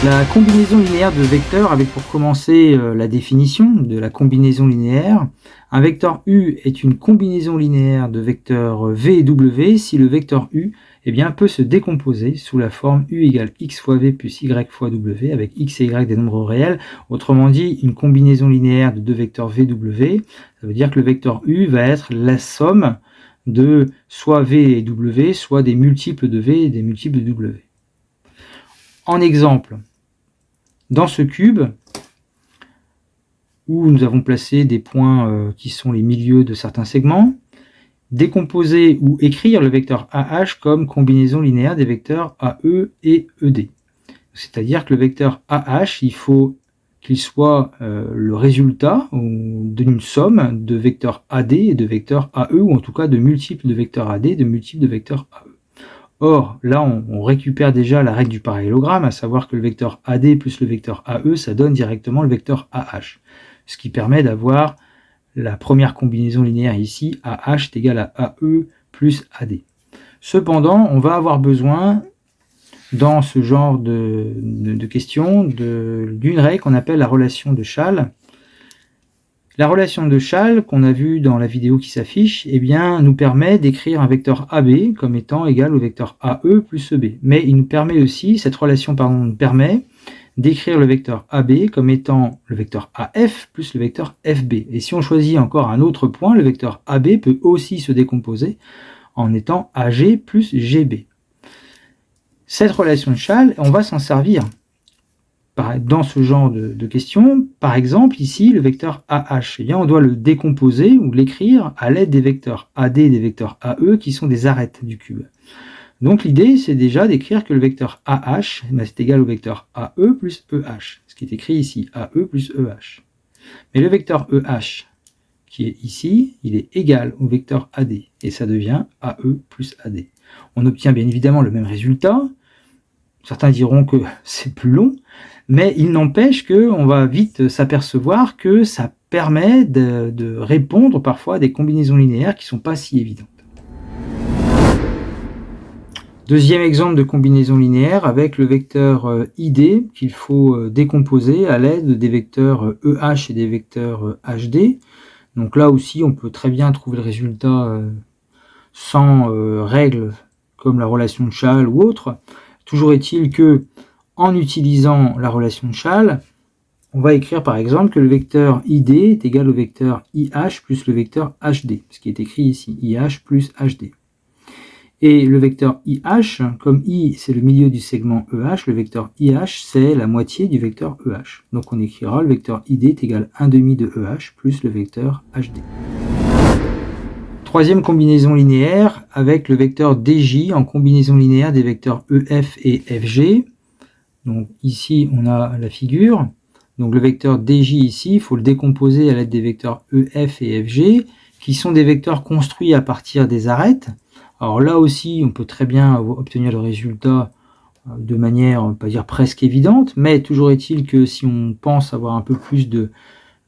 La combinaison linéaire de vecteurs, avec pour commencer la définition de la combinaison linéaire. Un vecteur U est une combinaison linéaire de vecteurs V et W si le vecteur U peut se décomposer sous la forme U égale X fois V plus Y fois W avec X et Y des nombres réels. Autrement dit, une combinaison linéaire de deux vecteurs V, W, ça veut dire que le vecteur U va être la somme de soit V et W, soit des multiples de V et des multiples de W. En exemple, dans ce cube, où nous avons placé des points qui sont les milieux de certains segments, décomposer ou écrire le vecteur AH comme combinaison linéaire des vecteurs AE et ED. C'est-à-dire que le vecteur AH, il faut qu'il soit le résultat d'une somme de vecteurs AD et de vecteurs AE, ou en tout cas de multiples de vecteurs AD et de multiples de vecteurs AE. Or, là, on récupère déjà la règle du parallélogramme, à savoir que le vecteur AD plus le vecteur AE, ça donne directement le vecteur AH. Ce qui permet d'avoir la première combinaison linéaire ici, AH est égal à AE plus AD. Cependant, on va avoir besoin, dans ce genre de questions, d'une règle qu'on appelle la relation de Schall. La relation de Schall, qu'on a vue dans la vidéo qui s'affiche, nous permet d'écrire un vecteur AB comme étant égal au vecteur AE plus EB. Mais il nous permet aussi, cette relation nous permet d'écrire le vecteur AB comme étant le vecteur AF plus le vecteur FB. Et si on choisit encore un autre point, le vecteur AB peut aussi se décomposer en étant AG plus GB. Cette relation de Schall, on va s'en servir dans ce genre de questions. Par exemple, ici, le vecteur AH, on doit le décomposer ou l'écrire à l'aide des vecteurs AD et des vecteurs AE qui sont des arêtes du cube. Donc l'idée, c'est déjà d'écrire que le vecteur AH c'est égal au vecteur AE plus EH, ce qui est écrit ici, AE plus EH. Mais le vecteur EH, qui est ici, il est égal au vecteur AD, et ça devient AE plus AD. On obtient bien évidemment le même résultat. Certains diront que c'est plus long, mais il n'empêche qu'on va vite s'apercevoir que ça permet de répondre parfois à des combinaisons linéaires qui ne sont pas si évidentes. Deuxième exemple de combinaison linéaire avec le vecteur ID qu'il faut décomposer à l'aide des vecteurs EH et des vecteurs HD. Donc là aussi, on peut très bien trouver le résultat sans règles comme la relation de Schall ou autre. Toujours est-il que, en utilisant la relation de Schall, on va écrire par exemple que le vecteur ID est égal au vecteur IH plus le vecteur HD, ce qui est écrit ici, IH plus HD. Et le vecteur IH, comme I c'est le milieu du segment EH, le vecteur IH c'est la moitié du vecteur EH. Donc on écrira le vecteur ID est égal à 1/2 de EH plus le vecteur HD. Troisième combinaison linéaire avec le vecteur DJ en combinaison linéaire des vecteurs EF et FG. Donc ici on a la figure. Donc le vecteur DJ ici, il faut le décomposer à l'aide des vecteurs EF et FG, qui sont des vecteurs construits à partir des arêtes. Alors là aussi, on peut très bien obtenir le résultat de manière, on va pas dire presque évidente, mais toujours est-il que si on pense avoir un peu plus de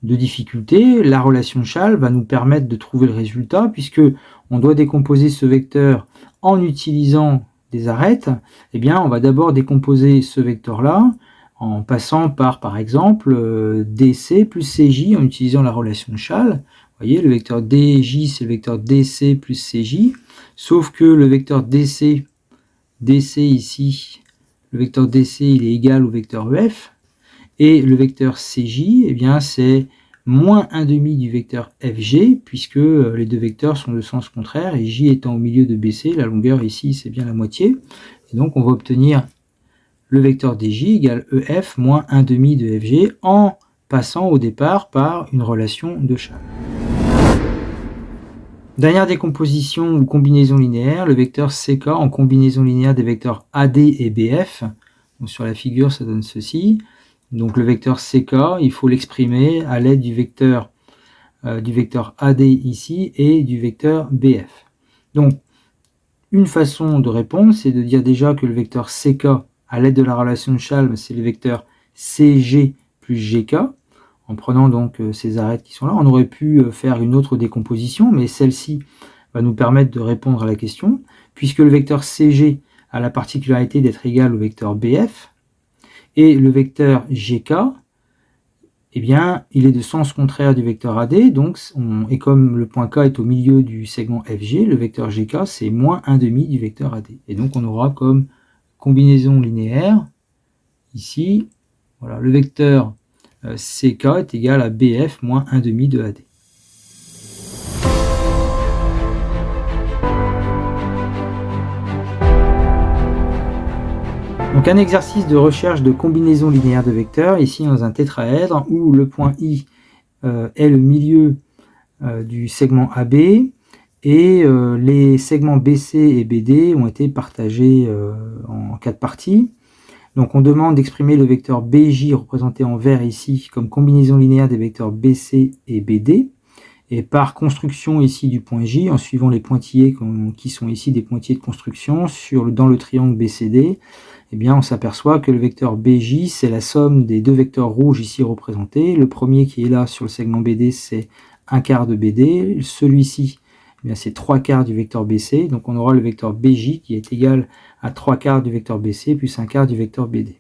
difficultés, la relation de Schall va nous permettre de trouver le résultat, puisque on doit décomposer ce vecteur en utilisant des arêtes. On va d'abord décomposer ce vecteur-là en passant par exemple, DC plus CJ en utilisant la relation de Schall. Vous voyez, le vecteur DJ, c'est le vecteur DC plus CJ, sauf que le vecteur DC ici, le vecteur DC, il est égal au vecteur EF, et le vecteur CJ, c'est moins 1/2 du vecteur FG, puisque les deux vecteurs sont de sens contraire, et J étant au milieu de BC, la longueur ici, c'est bien la moitié, et donc on va obtenir le vecteur DJ égale EF moins 1/2 de FG, en passant au départ par une relation de Schall. Dernière décomposition ou combinaison linéaire, le vecteur CK en combinaison linéaire des vecteurs AD et BF. Donc sur la figure, ça donne ceci. Donc le vecteur CK, il faut l'exprimer à l'aide du vecteur AD ici et du vecteur BF. Donc une façon de répondre, c'est de dire déjà que le vecteur CK, à l'aide de la relation de Schall, c'est le vecteur CG plus GK. En prenant donc ces arêtes qui sont là, on aurait pu faire une autre décomposition, mais celle-ci va nous permettre de répondre à la question, puisque le vecteur CG a la particularité d'être égal au vecteur BF, Et le vecteur GK, eh bien, il est de sens contraire du vecteur AD, donc et comme le point K est au milieu du segment FG, le vecteur GK, c'est moins 1,5 du vecteur AD. Et donc, on aura comme combinaison linéaire, ici, voilà, le vecteur CK est égal à BF moins 1,5 de AD. Donc un exercice de recherche de combinaison linéaire de vecteurs, ici dans un tétraèdre, où le point I est le milieu du segment AB, et les segments BC et BD ont été partagés en 4 parties. Donc on demande d'exprimer le vecteur BJ représenté en vert ici comme combinaison linéaire des vecteurs BC et BD. Et par construction ici du point J, en suivant les pointillés qui sont ici des pointillés de construction dans le triangle BCD, eh bien on s'aperçoit que le vecteur BJ, c'est la somme des deux vecteurs rouges ici représentés. Le premier qui est là sur le segment BD, c'est 1/4 de BD. Celui-ci, eh c'est 3/4 du vecteur BC. Donc on aura le vecteur BJ qui est égal à 3/4 du vecteur BC plus 1/4 du vecteur BD.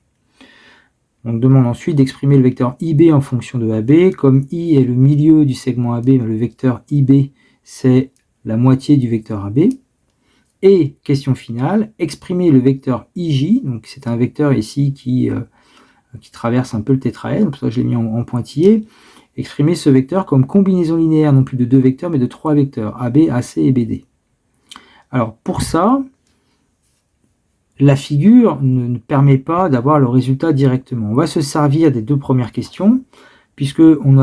On demande ensuite d'exprimer le vecteur IB en fonction de AB. Comme I est le milieu du segment AB, le vecteur IB, c'est la moitié du vecteur AB. Et, question finale, exprimer le vecteur IJ, donc c'est un vecteur ici qui traverse un peu le tétraèdre, pour ça je l'ai mis en pointillé. Exprimer ce vecteur comme combinaison linéaire, non plus de 2 vecteurs, mais de 3 vecteurs, AB, AC et BD. Alors, pour ça, la figure ne permet pas d'avoir le résultat directement. On va se servir des 2 premières questions, puisqu'on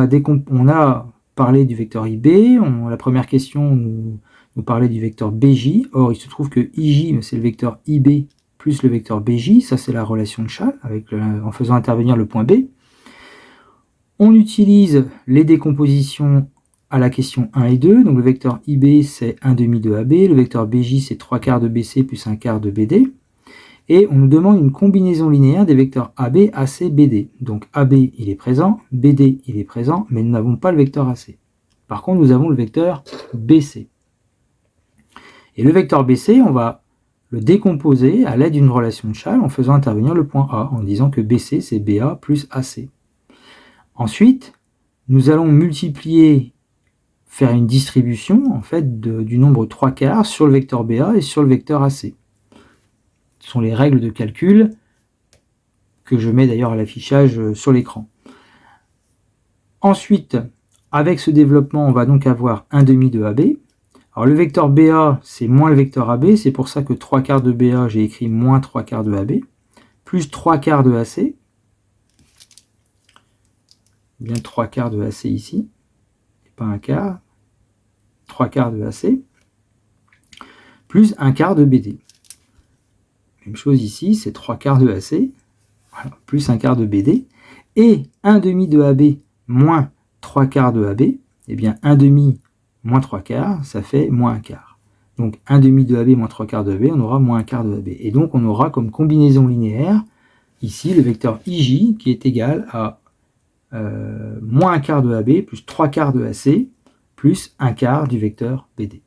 a parlé du vecteur IB, la première question nous parlait du vecteur BJ. Or, il se trouve que IJ, c'est le vecteur IB plus le vecteur BJ, ça c'est la relation de Schall, en faisant intervenir le point B. On utilise les décompositions à la question 1 et 2, donc le vecteur IB c'est 1,5 de AB, le vecteur BJ c'est 3/4 de BC plus 1/4 de BD. Et on nous demande une combinaison linéaire des vecteurs AB, AC, BD. Donc AB, il est présent, BD, il est présent, mais nous n'avons pas le vecteur AC. Par contre, nous avons le vecteur BC. Et le vecteur BC, on va le décomposer à l'aide d'une relation de Schall en faisant intervenir le point A, en disant que BC, c'est BA plus AC. Ensuite, nous allons faire une distribution en fait, du nombre 3/4 sur le vecteur BA et sur le vecteur AC. Ce sont les règles de calcul que je mets d'ailleurs à l'affichage sur l'écran. Ensuite, avec ce développement, on va donc avoir 1,5 de AB. Alors le vecteur BA, c'est moins le vecteur AB, c'est pour ça que 3/4 de BA, j'ai écrit moins 3/4 de AB, plus 3/4 de AC, bien 3/4 de AC ici, et pas 1/4, 3/4 de AC, plus 1/4 de BD. Même chose ici, c'est 3/4 de AC, voilà, plus 1/4 de BD, et 1,5 de AB moins 3/4 de AB, et bien 1,5 moins 3/4, ça fait moins 1/4. Donc 1,5 de AB moins 3/4 de AB, on aura moins 1/4 de AB. Et donc on aura comme combinaison linéaire, ici, le vecteur IJ qui est égal à moins 1/4 de AB plus 3/4 de AC plus 1/4 du vecteur BD.